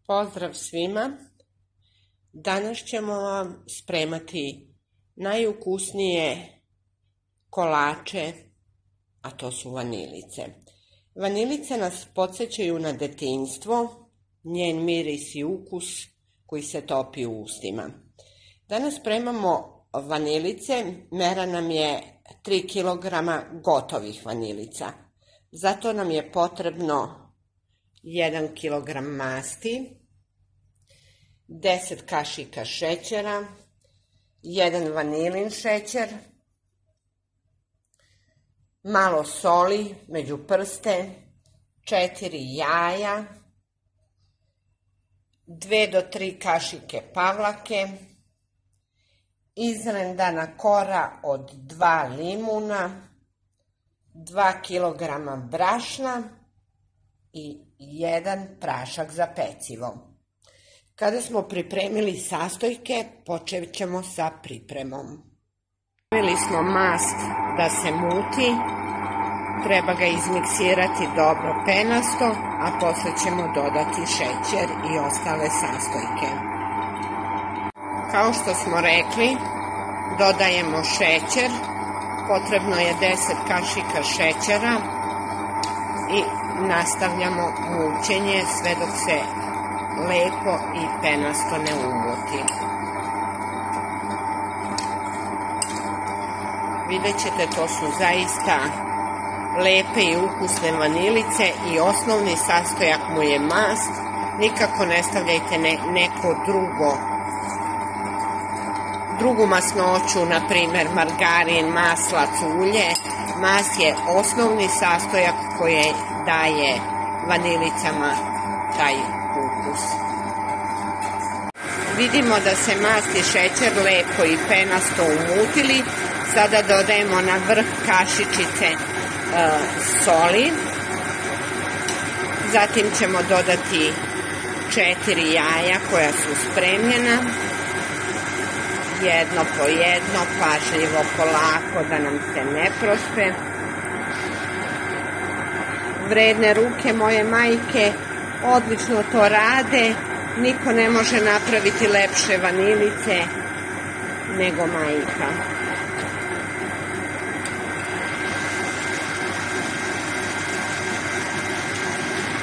Pozdrav svima! Danas ćemo vam spremati najukusnije kolače, a to su vanilice. Vanilice nas podsjećaju na detinjstvo, njen miris i ukus koji se topi u ustima. Danas spremamo vanilice, mera nam je 3 kg gotovih vanilica. Zato nam je potrebno 1 kg masti, 10 kašika šećera, 1 vanilin šećer, malo soli među prste, 4 jaja, 2 do 3 kašike pavlake, izrendana kora od 2 limuna, 2 kg brašna i 1 prašak za pecivo. Kada smo pripremili sastojke, počet ćemo sa pripremom. Stavili smo mast da se muti, treba ga izmiksirati dobro penasto, a posle ćemo dodati šećer i ostale sastojke. Kao što smo rekli, dodajemo šećer, potrebno je 10 kašika šećera i nastavljamo mućenje sve dok se lepo i penasto ne umuti. Vidjet ćete, to su zaista lepe i ukusne vanilice i osnovni sastojak mu je mast. Nikako ne stavljajte neko drugu masnoću, na primer margarin, maslac, ulje. Mast je osnovni sastojak koji daje vanilicama taj ukus. Vidimo da se mast i šećer lepo i penasto umutili. Sada dodajemo na vrh kašičice soli. Zatim ćemo dodati 4 jaja koja su spremljena. Jedno po jedno, pažljivo, polako, da nam se ne prospe. Vredne ruke moje majke odlično to rade. Niko ne može napraviti lepše vanilice nego majka.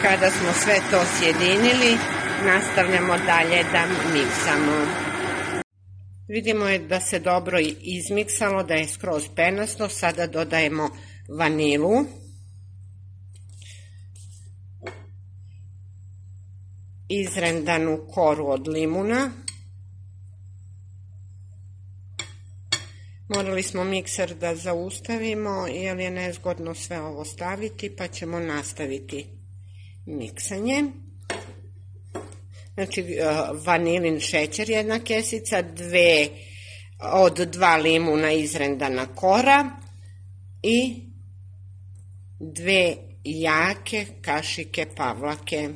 Kada smo sve to sjedinili, nastavljamo dalje da miksamo. Vidimo da se dobro izmiksalo, da je skroz penasto. Sada dodajemo vanilu. Izrendanu koru od limuna. Morali smo mikser da zaustavimo jer je nezgodno sve ovo staviti, pa ćemo nastaviti miksanje. Znači vanilin šećer 1 kesica, od 2 limuna izrendana kora i 2 jake kašike pavlake.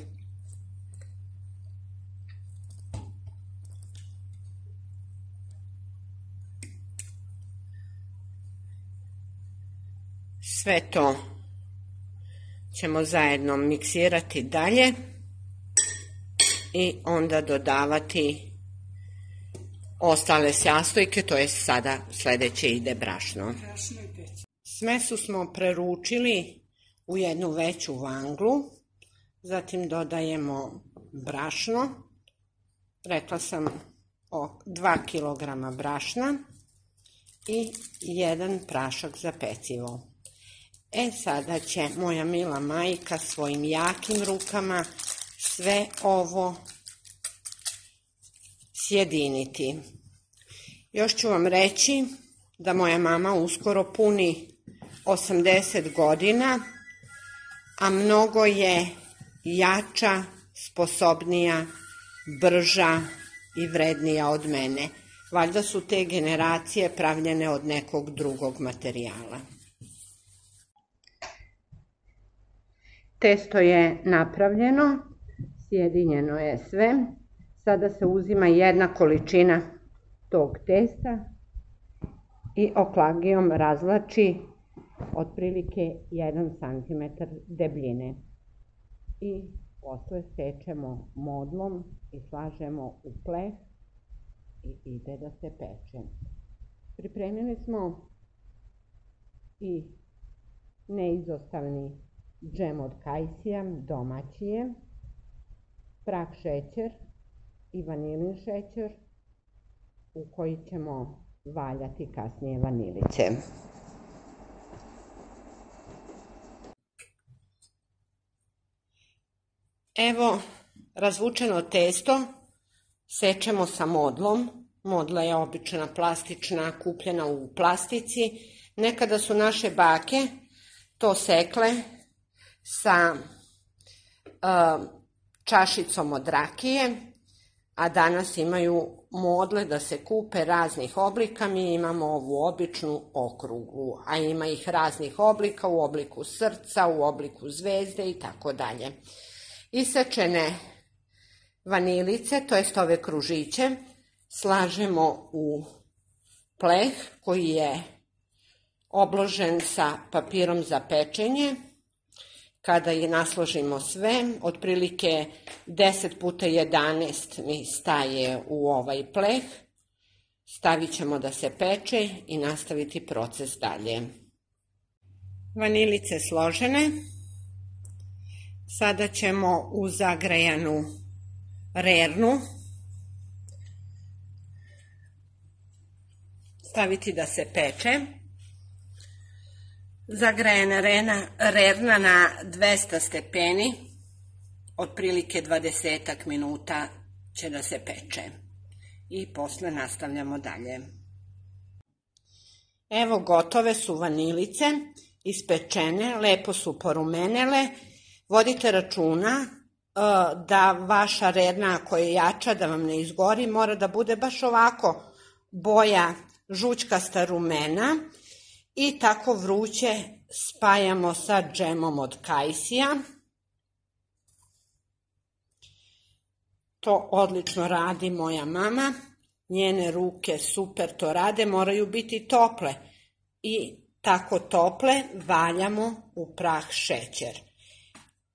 Sve to ćemo zajedno miksirati dalje i onda dodavati ostale sastojke, to je sada sledeće ide brašno. Smesu smo preručili u jednu veću vanglu, zatim dodajemo brašno, rekla sam 2 kg brašna i 1 prašak za pecivo. Sada će moja mila majka svojim jakim rukama sve ovo sjediniti. Još ću vam reći da moja mama uskoro puni 80 godina, a mnogo je jača, sposobnija, brža i vrednija od mene. Valjda su te generacije pravljene od nekog drugog materijala. Testo je napravljeno, sjedinjeno je sve. Sada se uzima 1 količina tog testa i oklagijom razvlači otprilike 1 cm debljine. I Posle sečemo modlom i slažemo u pleh i ide da se peče. Pripremili smo i neizostavni džem od kajsija, domaći je, prah šećer i vanilin šećer u koji ćemo valjati kasnije vanilice. Evo razvučeno testo, sečemo sa modlom. Modla je obična plastična, kupljena u plastici. Nekada su naše bake to sekle sa čašicom od rakije, a danas imaju modle da se kupe raznih oblika. Mi imamo ovu običnu okruglu, a ima ih raznih oblika, u obliku srca, u obliku zvezde i tako dalje. Isečene vanilice, to jest ove kružiće, slažemo u pleh koji je obložen sa papirom za pečenje. Kada je nasložimo sve, otprilike 10 puta 11 mi staje u ovaj pleh. Stavit ćemo da se peče i nastaviti proces dalje. Vanilice složene. Sada ćemo u zagrejanu rernu staviti da se peče. Zagrejana rerna na 200 stepeni, otprilike 20 minuta će da se peče. I posle nastavljamo dalje. Evo gotove su vanilice, ispečene, lepo su porumenele. Vodite računa da vaša rerna ako je jača, da vam ne izgori, mora da bude baš ovako boja žućkasta rumena i tako vruće spajamo sa džemom od kajsija. To odlično radi moja mama, njene ruke super to rade, moraju biti tople i tako tople valjamo u prah šećer.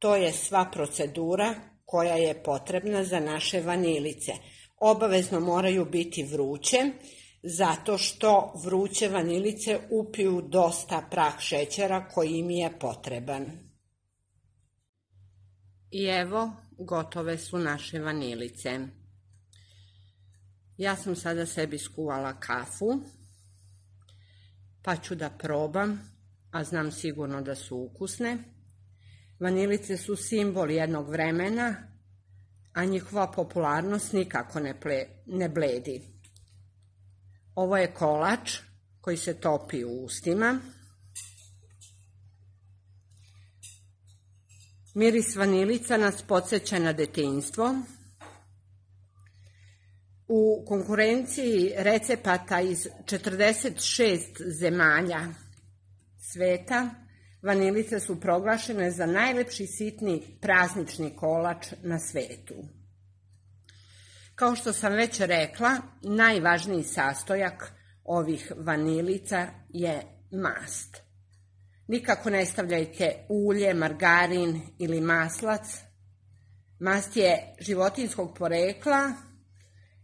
To je sva procedura koja je potrebna za naše vanilice. Obavezno moraju biti vruće, zato što vruće vanilice upiju dosta prah šećera koji im je potreban. I evo, gotove su naše vanilice. Ja sam sada sebi skuvala kafu, pa ću da probam, a znam sigurno da su ukusne. Vanilice su simbol jednog vremena, a njihova popularnost nikako ne bledi. Ovo je kolač koji se topi u ustima. Miris vanilica nas podsjeća na detinjstvo. U konkurenciji recepata iz 46 zemalja sveta, vanilice su proglašene za najlepši sitni praznični kolač na svetu. Kao što sam već rekla, najvažniji sastojak ovih vanilica je mast. Nikako ne stavljajte ulje, margarin ili maslac. Mast je životinjskog porekla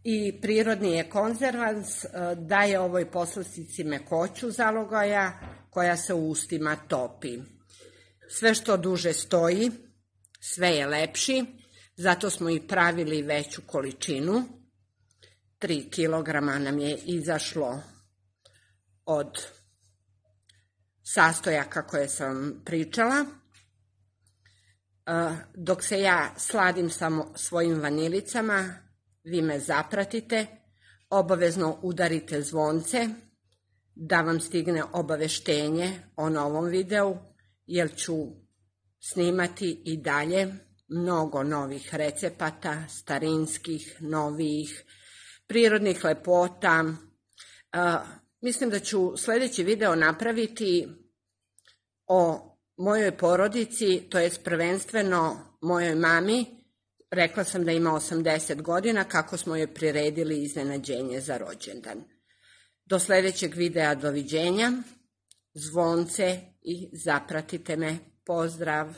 i prirodni je konzervans, daje ovoj poslastici mekoću zalogaja koja se u ustima topi. Sve što duže stoji, sve je lepši, zato smo i pravili veću količinu. 3 kilograma nam je izašlo od sastojaka koje sam pričala. Dok se ja sladim sa svojim vanilicama, vi me zapratite, obavezno udarite zvonce da vam stigne obaveštenje o novom videu, jer ću snimati i dalje mnogo novih recepata, starinskih, novih, prirodnih lepota. Mislim da ću sljedeći video napraviti o mojoj porodici, to jest prvenstveno mojoj mami. Rekla sam da ima 80 godina, kako smo joj priredili iznenađenje za rođendan. Do sljedećeg videa, doviđenja, zvonce i zapratite me. Pozdrav!